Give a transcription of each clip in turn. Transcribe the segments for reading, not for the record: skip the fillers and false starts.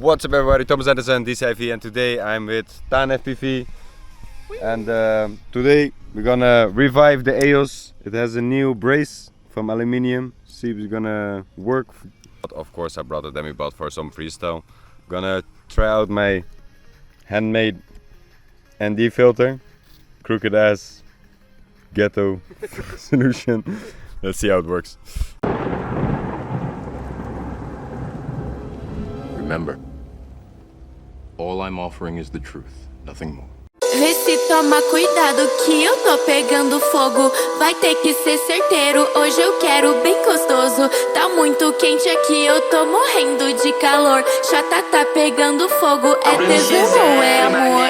What's up everybody, Thomas Anderson, DCIV, and today I'm with TAAN FPV. And today we're gonna revive the EOS. It has a new brace from aluminium. See if it's gonna work. But of course I brought a demi bot for some freestyle. Gonna try out my handmade ND filter. Crooked ass ghetto solution. Let's see how it works. Remember, all I'm offering is the truth, nothing more. Vê se toma cuidado que eu tô pegando fogo. Vai ter que ser certeiro, hoje eu quero bem gostoso. Tá muito quente aqui, eu tô morrendo de calor. Chata tá pegando fogo, é tesão ou é amor?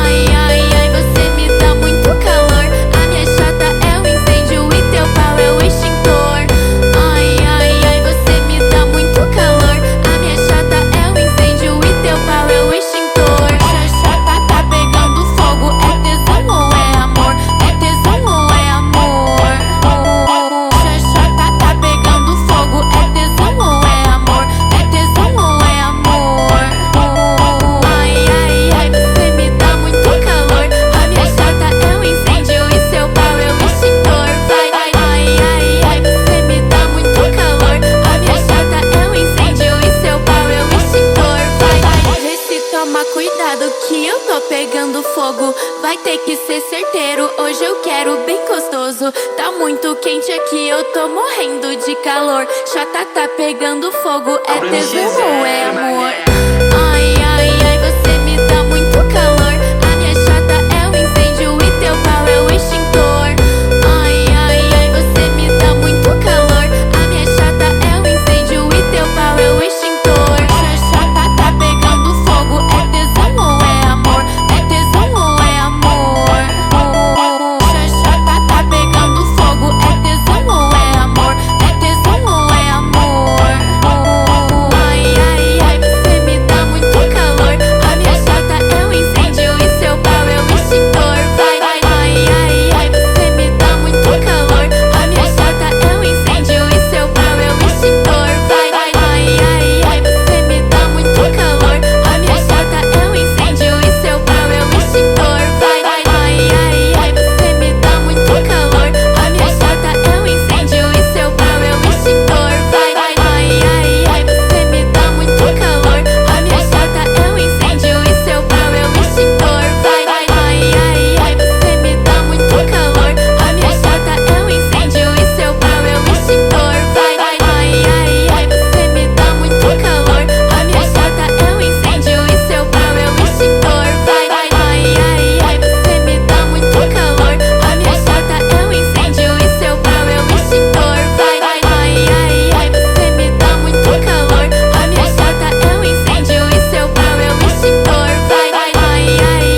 Ai, ai, ai, você me dá muito calor. A minha chata é o incêndio e teu pau é o extintor. Ai, ai, ai, você me dá muito calor. A minha chata é o incêndio e teu pau é o extintor. Chata tá pegando fogo, é tesão ou é amor? É tesão ou é amor? Chata tá pegando fogo, é tesão ou é amor? É tesão ou é amor? Ai, ai, ai, você me dá muito calor. A minha chata é um incêndio e seu pau é o extintor. Vai, ai, ai, ai, você me dá muito calor. A minha chata é um incêndio e seu pau é o extintor. Vai, vê se toma cuidado que eu tô pegando fogo. Vai ter que ser certeiro, hoje eu quero bem gostoso. Tá muito quente aqui, eu tô morrendo de calor. Chata tá pegando fogo, é tesão ou é amor? Ai, ai, ai, você me dá muito calor. A minha chata é o incêndio e teu pau é o extintor. Ai, ai, ai, você me dá muito calor. A minha chata é o incêndio e teu pau é o extintor. Chata tá pegando fogo, é tesão ou é amor? É tesão ou é amor? Chata tá pegando fogo, é tesão ou é amor? É tesão ou é amor? Ai, ai, ai, você me dá muito calor. A minha chata é um incêndio e seu pau é o extintor. Vai, ai, ai, ai, você me dá muito calor. A minha chata é um incêndio e seu pau é o extintor. Vai, ai, ai, ai, você me dá muito calor. A minha chata é um incêndio e seu pau é o extintor. Vai, ai, ai, você me dá muito calor. A minha chata é um incêndio e seu pau é o extintor. Vai, ai, ai, você me dá muito calor. A minha chata é um incêndio e seu pau é o extintor. Vai, ai, ai, você me dá muito calor. A minha chata é um incêndio e seu pau é o extintor. Vai, ai, ai, você me dá muito calor. A minha chata é um incêndio e seu pau é o extintor. Vai, ai, ai, você me dá muito calor. A minha chata é um incêndio e seu pau é o extintor. Vai, ai, ai, você me dá muito calor. A minha chata é um incêndio e seu pau é o extintor. Vai, ai,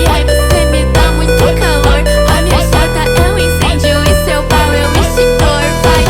ai, você me dá muito calor. A minha chata é um incêndio e seu pau é o extintor. Vai,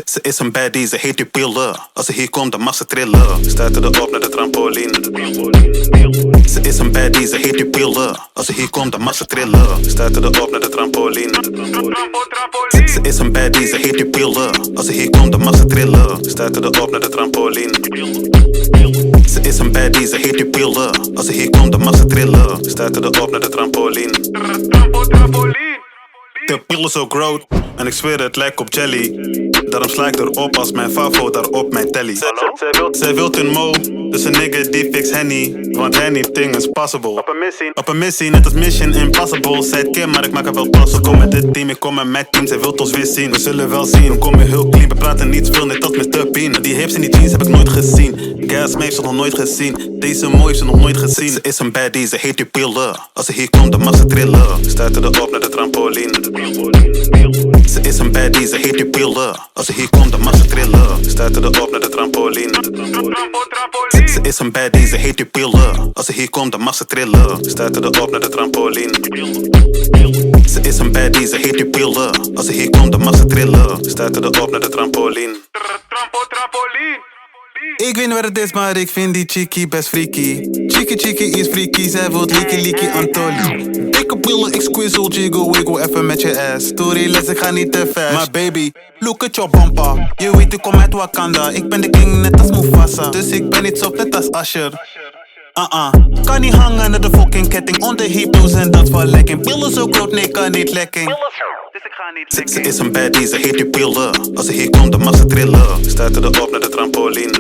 Ze is een baddie, ze heet die pillen. Als ze hier komt, dan mag ze trillen. Stuiten erop naar de trampoline. Ze is een baddie, ze heet die pillen. Als ze hier komt, dan mag ze trillen. Stuiten erop naar de trampoline. Ze is een baddie, ze heet die pillen. Als ze hier komt, dan mag ze trillen. Stuiten erop naar de trampoline. Ze is een baddie, ze heet die pillen. Als ze hier komt, dan mag ze trillen. Stuiten erop naar de trampoline. De pillen zo groot, en ik zweer het lijkt op jelly. Daarom sla ik erop als mijn favo daar op mijn telly. Zij wilt een mo, dus een nigga die fix Henny. Want anything is possible. Op een missie, net als Mission Impossible. Zij het keer, maar ik maak er wel trots. Kom met dit team, ik kom met mijn team. Zij wilt ons weer zien, we zullen wel zien. We komen heel clean, we praten niet veel, net als Mr. Bean. Die hips en die jeans heb ik nooit gezien. Gas heeft ze nog nooit gezien. Deze mooi heeft ze nog nooit gezien. Ze is een baddie, ze heet die pillen. Als ze hier komt, dan mag ze trillen. Stuiten erop naar de trampoline. Ze is een baddie, ze heet die pillen. Als ze hier komt, dan mag ze trillen. Stuiten erop naar de trampoline. Ze is een baddie, ze heet die pillen. Als ze hier komt, dan mag ze trillen. Stuiten erop naar de trampoline. Ze is een baddie, ze heet die pillen. Als ze hier komt, dan mag ze trillen. Stuiten erop naar de trampoline. Ik weet niet wat het is, maar ik vind die chickie best freaky. Chickie is freaky, zij wilt likkie Antoli. Dikke pillen, ik squizzle, jiggle, wiggle, even met je ass. Storyles, ik ga niet te fast. Maar baby, look at your bumper. Je weet, ik kom uit Wakanda. Ik ben de king, net als Mufasa. Dus ik ben niet soft, net als Asher. Kan niet hangen naar de fucking ketting. Onder hypno's en dat voor lekking. Pillen zo groot, nee, kan niet lekking. Ze is een baddie, ze heet die pillen. Als ze hier komt, dan mag ze trillen. Stuiten erop naar de trampoline.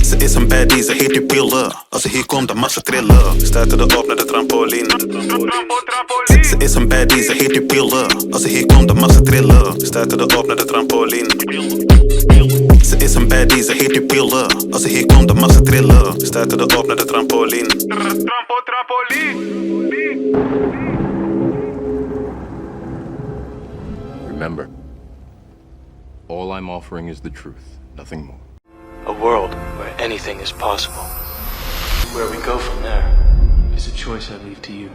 Ze is een baddie, ze heet die pillen. Als ze hier komt, dan mag ze trillen. Stuiten erop naar de trampoline. Ze is een baddie, ze heet die pillen. Als ze hier komt, dan mag ze trillen. Stuiten erop naar de trampoline. Ze is een baddie, ze heet die pillen. Als ze hier komt, dan mag ze trillen. Stuiten erop naar de trampoline. Remember, all I'm offering is the truth, nothing more. A world where anything is possible. Where we go from there is a choice I leave to you.